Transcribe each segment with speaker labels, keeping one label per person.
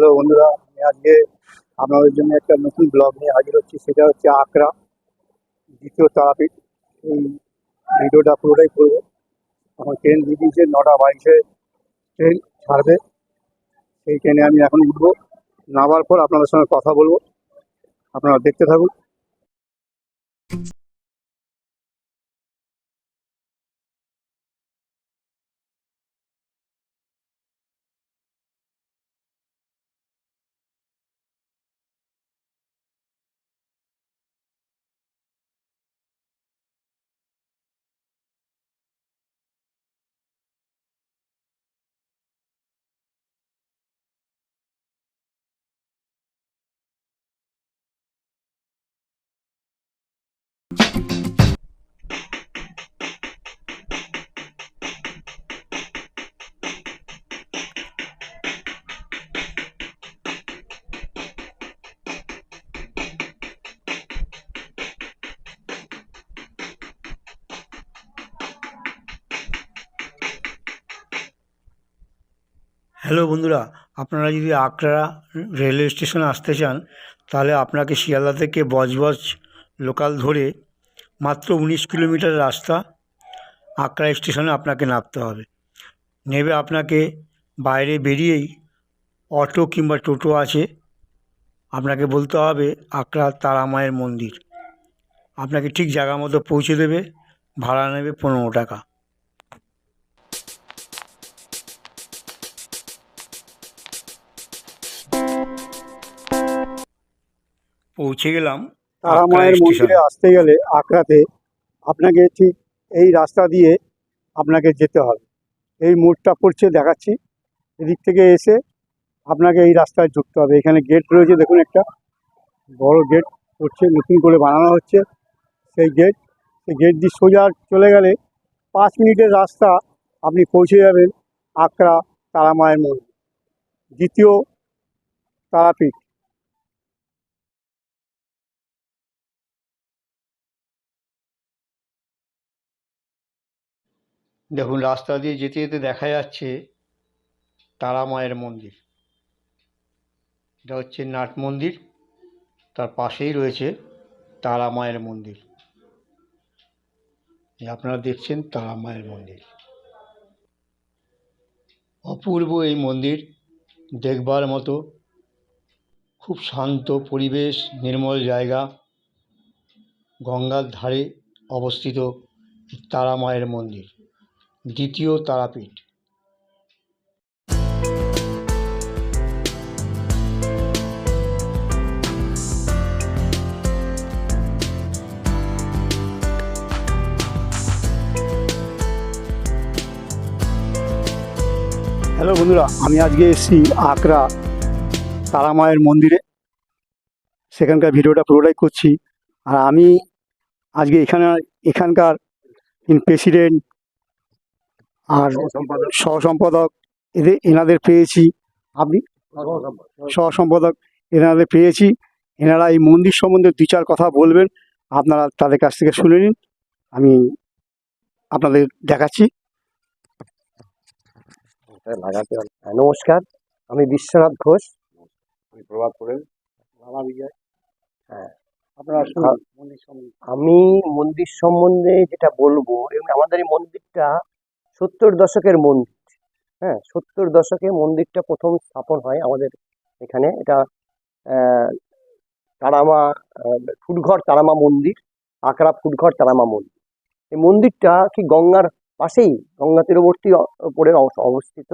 Speaker 1: Hello বন্ধুরা, আমি আজকে আপনাদের জন্য একটা নতুন ব্লগ নিয়ে হাজির হচ্ছি। সেটা হচ্ছে আগ্রা দ্বিতীয় তারাপীঠ। এই ভিডিওটা পুরোটাই করবো। আমার ট্রেন বেরিয়েছে 9:22-এ, ট্রেন ছাড়বে। সেই ট্রেনে আমি এখন উঠবো। নামার পর আপনাদের সঙ্গে কথা বলবো, আপনারা দেখতে থাকুন।
Speaker 2: হ্যালো বন্ধুরা, আপনারা যদি আগ্রা রেলওয়ে স্টেশনে আসতে চান তাহলে আপনাকে শিয়ালদা থেকে বজবজ লোকাল ধরে মাত্র 19 কিলোমিটার রাস্তা আগ্রা স্টেশনে আপনাকে নামতে হবে। নেবে আপনাকে বাইরে বেরিয়েই অটো কিংবা টোটো আছে, আপনাকে বলতে হবে আগ্রা তারা মায়ের মন্দির। আপনাকে ঠিক জায়গা মতো পৌঁছে দেবে। ভাড়া নেবে 15 টাকা। পৌঁছে গেলাম
Speaker 1: তারা
Speaker 2: আগ্রা
Speaker 1: মায়ের মন্দিরে
Speaker 2: স্টেশনে।
Speaker 1: আসতে গেলে আগ্রাতে আপনাকে ঠিক এই রাস্তা দিয়ে আপনাকে যেতে হবে। এই মোড়টা পড়ছে, দেখাচ্ছি। এদিক থেকে এসে আপনাকে এই রাস্তায় ঢুকতে হবে। এখানে গেট রয়েছে, দেখুন একটা বড় গেট করছে, নতুন করে বানানো হচ্ছে। সেই গেট দিয়ে সোজা চলে গেলে 5 মিনিটের রাস্তা, আপনি পৌঁছে যাবেন আগ্রা তারা মায়ের মন্দির, দ্বিতীয় তারাপীঠ।
Speaker 2: দেখুন, রাস্তা দিয়ে যেতে যেতে দেখা যাচ্ছে তারা মায়ের মন্দির। এটা হচ্ছে নাট মন্দির, তার পাশেই রয়েছে তারা মায়ের মন্দির। এই আপনারা দেখছেন তারা মায়ের মন্দির। অপূর্ব এই মন্দির, দেখবার মতো। খুব শান্ত পরিবেশ, নির্মল জায়গা, গঙ্গার ধারে অবস্থিত তারা মায়ের মন্দির, দ্বিতীয় তারাপীঠ।
Speaker 1: হ্যালো বন্ধুরা, আমি আজকে এসেছি আগ্রা তারা মায়ের মন্দিরে। সেখানকার ভিডিওটা পুরোটাই করছি। আর আমি আজকে এখানকার প্রেসিডেন্ট আর সহ সম্পাদক এনাদের পেয়েছি। আপনি সহ সম্পাদক এনাদের পেয়েছি। এনারা এই মন্দির সম্বন্ধে 2-4 কথা বলবেন, আপনারা তাদের কাছ থেকে শুনে নিন। আমি আপনাদের দেখাচ্ছি।
Speaker 3: নমস্কার, আমি বিশ্বনাথ ঘোষ।
Speaker 1: আমি প্রভাত করেন রানা বিজয়।
Speaker 3: হ্যাঁ,
Speaker 1: আপনারা শুনুন মন্দির সম্বন্ধে।
Speaker 3: আমি মন্দির সম্বন্ধে যেটা বলবো, এবং আমাদের এই মন্দিরটা 70 দশকের মন্দির। হ্যাঁ, 70 দশকে মন্দিরটা প্রথম স্থাপন হয় আমাদের এখানে। এটা আহ, তারামা ফুটঘর তারামা মন্দির, আগ্রা ফুটঘর তারামা মন্দির। এই মন্দিরটা কি গঙ্গার পাশেই, গঙ্গা তীরবর্তী উপরে অবস্থিত।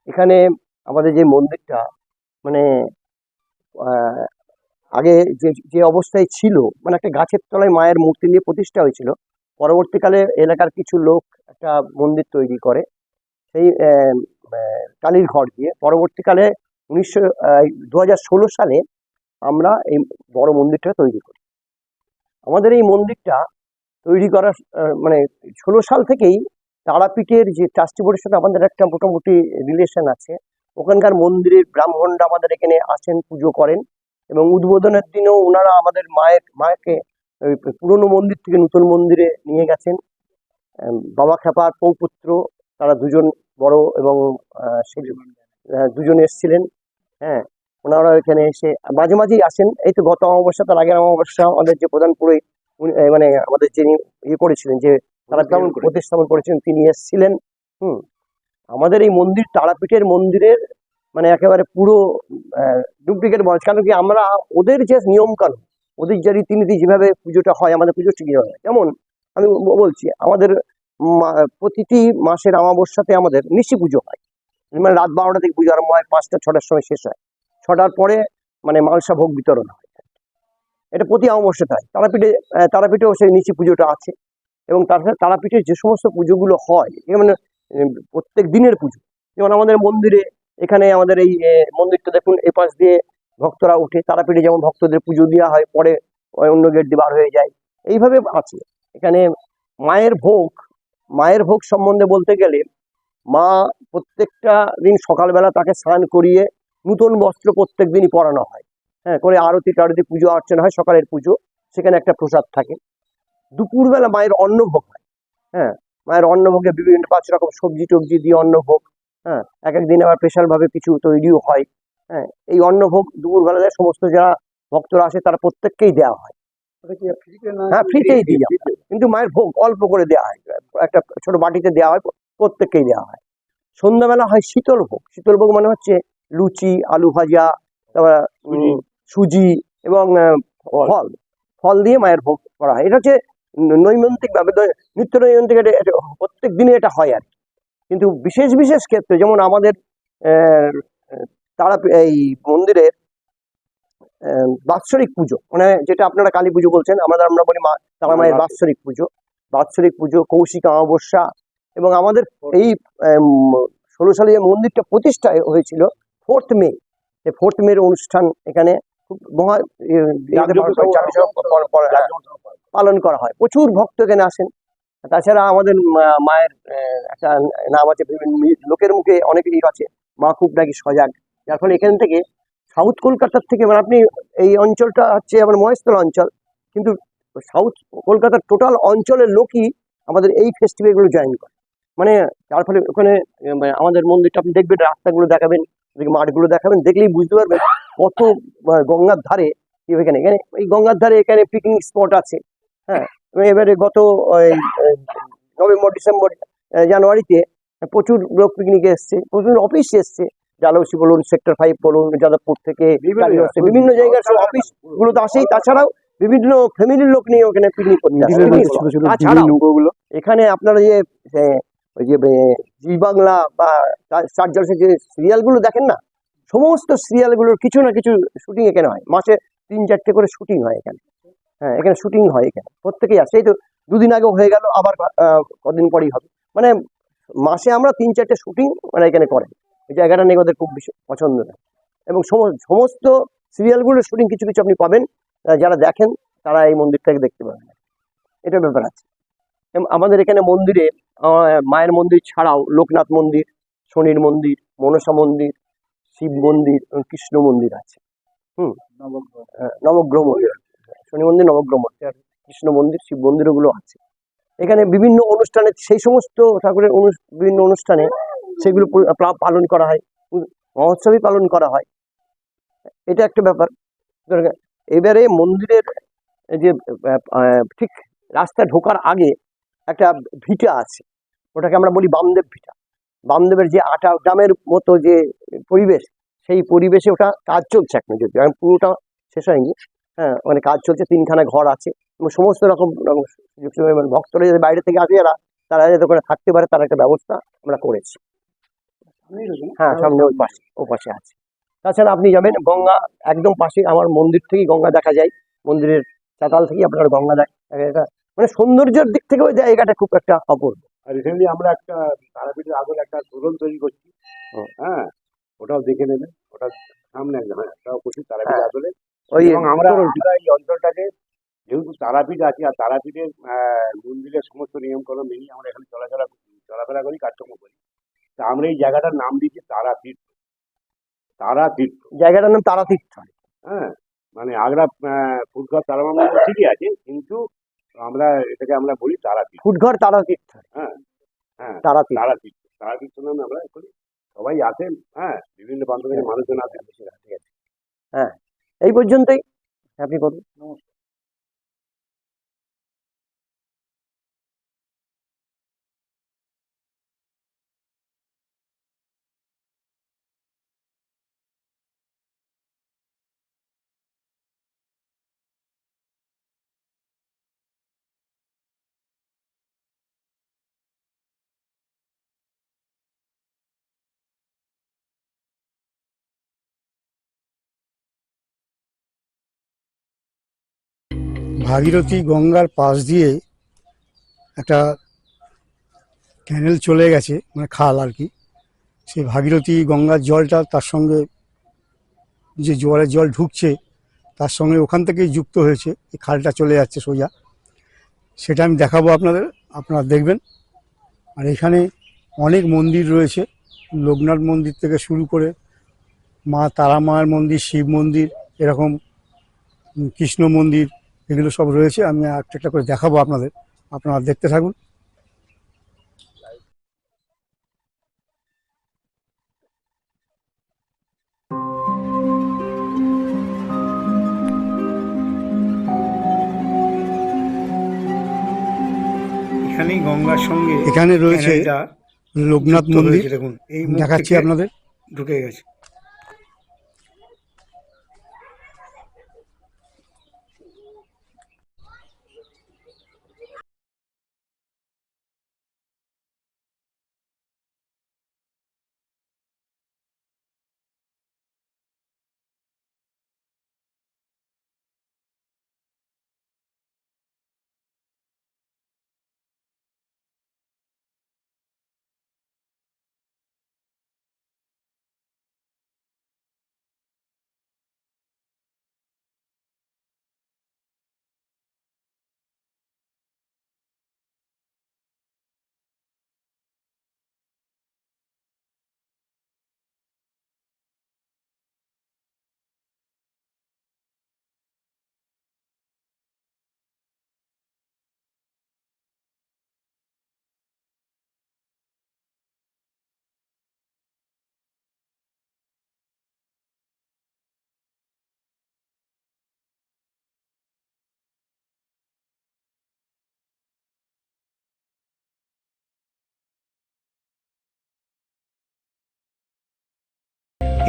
Speaker 3: এখানে আমাদের যে মন্দিরটা, মানে আহ, আগে যে যে অবস্থায় ছিল, মানে একটা গাছের তলায় মায়ের মূর্তি নিয়ে প্রতিষ্ঠা হয়েছিল। পরবর্তীকালে এলাকার কিছু লোক একটা মন্দির তৈরি করে সেই টালির ঘর দিয়ে। পরবর্তীকালে 2016 সালে আমরা এই বড় মন্দিরটা তৈরি করি। আমাদের এই মন্দিরটা তৈরি করার মানে 16 সাল থেকেই তারাপীঠের যে ট্রাস্টি বোর্ডের সাথে আমাদের একটা মোটামুটি রিলেশন আছে। ওখানকার মন্দিরের ব্রাহ্মণরা আমাদের এখানে আসেন, পুজো করেন, এবং উদ্বোধনের দিনেও ওনারা আমাদের মাকে ওই পুরনো মন্দির থেকে নতুন মন্দিরে নিয়ে গেছেন। বাবা খেপার পৌপুত্র, তারা দুজন বড় এবং দুজন এসছিলেন। হ্যাঁ, ওনারা এখানে এসে মাঝে মাঝেই আসেন। এই তো গত অমাবস্যা, তার আগের অমাবস্যা আমাদের যে প্রধান পুরোহিত মানে আমাদের যিনি ইয়ে করেছিলেন, যে তারা প্রতিস্থাপন করেছেন, তিনি এসেছিলেন। হুম। আমাদের এই মন্দির তারাপীঠের মন্দিরের মানে একেবারে পুরো ডুপ্লিকেট বলা, কারণ কি আমরা ওদের যে নিয়ম কানুন, ওদের যে রীতিনীতি, যেভাবে পুজোটা হয়, আমাদের পুজো ঠিক হয়। যেমন আমি বলছি, আমাদের প্রতিটি মাসের অমাবস্যাতে আমাদের নিশি পুজো হয়। মানে রাত 12টা থেকে পুজো আরম্ভ হয়, 5টা 6টার সময় শেষ হয়। 6টার পরে মানে মালসা ভোগ বিতরণ হয়। এটা প্রতি অমাবস্যাতে হয়। তারাপীঠেও সেই নিশি পুজোটা আছে। এবং তাছাড়া তারাপীঠের যে সমস্ত পুজোগুলো হয়, যেমন প্রত্যেক দিনের পুজো, যেমন আমাদের মন্দিরে, এখানে আমাদের এই মন্দিরটা দেখুন, এপাশ দিয়ে ভক্তরা উঠে, তারাপীঠে যেমন ভক্তদের পুজো দেওয়া হয়, পরে অন্য গেট দিয়ে বার হয়ে যায়, এইভাবে আছে। এখানে মায়ের ভোগ সম্বন্ধে বলতে গেলে, মা প্রত্যেকটা দিন সকালবেলা তাকে স্নান করিয়ে নূতন বস্ত্র প্রত্যেক দিনই পরানো হয়। হ্যাঁ, করে আরতি টারতি পুজো অর্চনা হয়, সকালের পুজো, সেখানে একটা প্রসাদ থাকে। দুপুরবেলা মায়ের অন্নভোগ হয়। হ্যাঁ, মায়ের অন্নভোগে বিভিন্ন 5 রকম সবজি টবজি দিয়ে অন্নভোগ। হ্যাঁ, এক এক দিন আবার স্পেশাল ভাবে কিছু তৈরিও হয়। হ্যাঁ, এই অন্নভোগ দুপুরবেলা সমস্ত যারা ভক্তরা আসে তারা প্রত্যেককেই দেওয়া হয়। হ্যাঁ, ফ্রিতেই দিই আমরা। কিন্তু মায়ের ভোগ অল্প করে দেওয়া হয়, একটা ছোট বাটিতে দেওয়া হয়, প্রত্যেককেই দেওয়া হয়। সন্ধ্যাবেলা হয় শীতল ভোগ। শীতল ভোগ মানে হচ্ছে লুচি, আলু ভাজা, তারপর সুজি এবং ফল ফল দিয়ে মায়ের ভোগ করা হয়। এটা হচ্ছে নৈমিত্তিক ভাবে, নিত্য নৈমিত্তিক, এটা প্রত্যেক দিনে এটা হয় আর কি। কিন্তু বিশেষ বিশেষ ক্ষেত্রে, যেমন আমাদের তারা এই মন্দিরের বাৎসরিক পুজো, মানে যেটা আপনারা কালী পুজো বলছেন, আমরা বলি মা তারা মায়ের বাৎসরিক পুজো, কৌশিক অমাবস্যা। এবং আমাদের এই 16 সালে যে মন্দিরটা প্রতিষ্ঠা হয়েছিল 4th মে, এই 4th মের অনুষ্ঠান এখানে খুব মহা পালন করা হয়। প্রচুর ভক্ত এখানে আসেন। তাছাড়া আমাদের মায়ের একটা নাম আছে, লোকের মুখে অনেক আছে, মা খুব নাকি সজাগ। যার ফলে এখান থেকে সাউথ কলকাতার থেকে, মানে আপনি এই অঞ্চলটা হচ্ছে আমার মহেশতলা অঞ্চল, কিন্তু সাউথ কলকাতার টোটাল অঞ্চলের লোকই আমাদের এই ফেস্টিভ্যালগুলো জয়েন করে। মানে যার ফলে ওখানে আমাদের মন্দিরটা আপনি দেখবেন, রাস্তাগুলো দেখাবেন, মাঠগুলো দেখাবেন, দেখলেই বুঝতে পারবেন কত গঙ্গার ধারে। এখানে এখানে এই গঙ্গার ধারে এখানে পিকনিক স্পট আছে। হ্যাঁ, এবারে গত নভেম্বর, ডিসেম্বর, জানুয়ারিতে প্রচুর লোক পিকনিকে এসছে, প্রচুর অফিস এসছে। ডালহৌসি বলুন, সেক্টর 5 বলুন, যাদবপুর থেকে বিভিন্ন জায়গার সব অফিস গুলোতে আসেই। তাছাড়াও বিভিন্ন ফ্যামিলির লোক নিয়ে ওখানে পিকনিক করতে আসে। তাছাড়াও এখানে আপনারা যে ওই যে জি বাংলা বা স্টার জলসা যে সিরিয়ালগুলো দেখেন না, সমস্ত সিরিয়ালগুলোর কিছু না কিছু শুটিং এখানে হয়। মাসে 3-4টে করে শুটিং হয় এখানে। হ্যাঁ, এখানে শুটিং হয়, এখানে প্রত্যেকেই আসে। এই তো 2 দিন আগেও হয়ে গেল, আবার কদিন পরেই হবে। মানে মাসে আমরা 3-4টে শুটিং মানে এখানে করে। এই জায়গাটা নিয়ে ওদের খুব বেশি পছন্দ না। এবং সমস্ত সিরিয়ালগুলোর শুটিং কিছু কিছু আপনি পাবেন, যারা দেখেন তারা এই মন্দিরটাকে দেখতে পাবেন। এটার ব্যাপার আছে। আমাদের এখানে মন্দিরে মায়ের মন্দির ছাড়াও লোকনাথ মন্দির, শনির মন্দির, মনসা মন্দির, শিব মন্দির এবং কৃষ্ণ মন্দির আছে। নবগ্রহ মন্দির, শনি মন্দির, নবগ্রহ মন্দির, আর কৃষ্ণ মন্দির, শিব মন্দির, ওগুলো আছে। এখানে বিভিন্ন অনুষ্ঠানে, সেই সমস্ত ঠাকুরের বিভিন্ন অনুষ্ঠানে সেগুলো পালন করা হয়, মহোৎসবই পালন করা হয়। এটা একটা ব্যাপার। এবারে মন্দিরের যে ঠিক রাস্তা ঢোকার আগে একটা ভিটা আছে, ওটাকে আমরা বলি বামদেব ভিটা। বামদেবের যে আটা গ্রামের মতো যে পরিবেশ, সেই পরিবেশে ওটা কাজ চলছে এখন, যদি পুরোটা শেষ হয়নি। হ্যাঁ, মানে কাজ চলছে, 3খানা ঘর আছে এবং সমস্ত রকম ভক্তরা যদি বাইরে থেকে আসে, তারা যাতে ওখানে থাকতে পারে, তার একটা ব্যবস্থা আমরা করেছি। হ্যাঁ, সামনে ও পাশে আছে। তাছাড়া আপনি যাবেন গঙ্গা একদম পাশে, আমার মন্দির থেকেই গঙ্গা দেখা যায়, মন্দিরের চাতাল থেকেই আপনার গঙ্গা দেখা। মানে সৌন্দর্যের দিক থেকে ওই জায়গাটা খুব একটা অপূর্ব।
Speaker 4: রিসেন্টলি আমরা একটা তারাপীঠের আদলে একটা তোরণ তৈরি করছি। হ্যাঁ, ওটাও দেখে নেবেন, ওটা সামনে একদম। হ্যাঁ, ওটাও করছি তারাপীঠের আদলে।
Speaker 3: ওই
Speaker 4: এবং আমরা এই অঞ্চলটাকে, যেহেতু তারাপীঠ আছে, আর তারাপীঠের মন্দিরের সমস্ত নিয়মকানুন মেনে আমরা এখানে চলাফেরা করি, কাজকর্ম করি। তা আমরা এই জায়গাটার নাম দিয়েছি তারাপীঠ।
Speaker 3: জায়গাটার নাম তারাতীর্থ।
Speaker 4: হ্যাঁ, মানে আগ্রা ফুটঘর তারা মন্দির ঠিকই আছে, কিন্তু আমরা এটাকে আমরা বলি তারাপীঠ।
Speaker 3: ফুটঘর তারাতীর্থ।
Speaker 4: হ্যাঁ হ্যাঁ,
Speaker 3: তারাতীর্থ।
Speaker 4: তারাপীঠ নামে আমরা করি। সবাই আসেন, হ্যাঁ, বিভিন্ন প্রান্ত থেকে মানুষজন আসেন।
Speaker 3: ঠিক আছে, হ্যাঁ, এই পর্যন্তই। আপনি বলুন।
Speaker 1: ভাগীরথী গঙ্গার পাশ দিয়ে একটা ক্যানেল চলে গেছে, মানে খাল আর কি। সেই ভাগীরথী গঙ্গার জলটা তার সঙ্গে যে জোয়ারের জল ঢুকছে তার সঙ্গে ওখান থেকেই যুক্ত হয়েছে, এই খালটা চলে যাচ্ছে সোজা। সেটা আমি দেখাবো আপনাদের, আপনারা দেখবেন। আর এখানে অনেক মন্দির রয়েছে, লোকনাথ মন্দির থেকে শুরু করে মা তারা মায়ের মন্দির, শিব মন্দির, এরকম কৃষ্ণ মন্দির, এগুলো সব রয়েছে। আমি একটা একটা করে দেখাবো আপনাদের, আপনারা দেখতে থাকুন।
Speaker 2: এখানেই গঙ্গার সঙ্গে
Speaker 1: এখানে রয়েছে
Speaker 2: ক্যানেলটা
Speaker 1: লোকনাথ
Speaker 2: যুক্ত
Speaker 1: মন্দির,
Speaker 2: হয়েছে, দেখুন এই
Speaker 1: আমি
Speaker 2: মুখ
Speaker 1: দেখাচ্ছি
Speaker 2: থেকে
Speaker 1: আপনাদের।
Speaker 2: ঢুকে গেছে।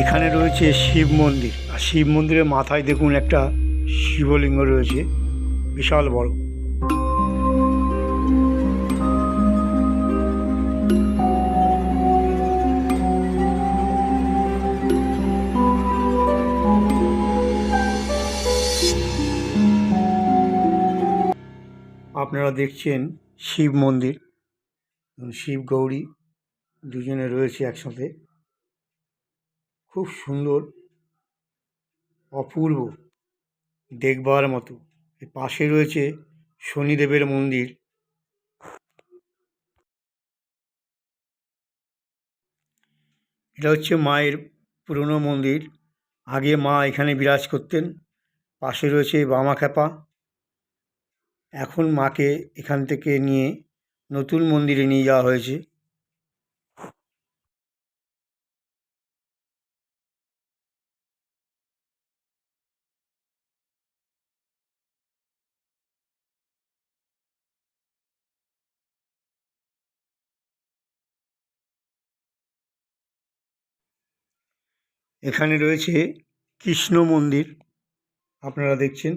Speaker 2: এখানে রয়েছে শিব মন্দির, আর শিব মন্দিরের মাথায় দেখুন একটা শিবলিঙ্গ রয়েছে, বিশাল বড়। আপনারা দেখছেন শিব মন্দির, শিব গৌরী দুজনে রয়েছে একসাথে, খুব সুন্দর, অপূর্ব, দেখবার মতো। এর পাশে রয়েছে শনিদেবের মন্দির। এটা হচ্ছে মায়ের পুরনো মন্দির, আগে মা এখানে বিরাজ করতেন। পাশে রয়েছে বামাখ্যাপা। এখন মাকে এখান থেকে নিয়ে নতুন মন্দিরে নিয়ে যাওয়া হয়েছে। এখানে রয়েছে কৃষ্ণ মন্দির, আপনারা দেখছেন।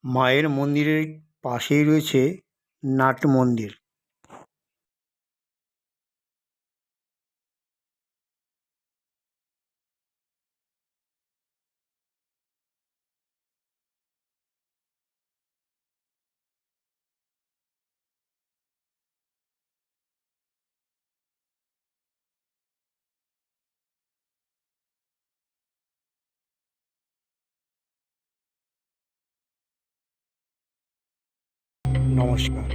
Speaker 2: মায়ের মন্দিরের পাশেই রয়েছে নাট মন্দির। নমস্কার।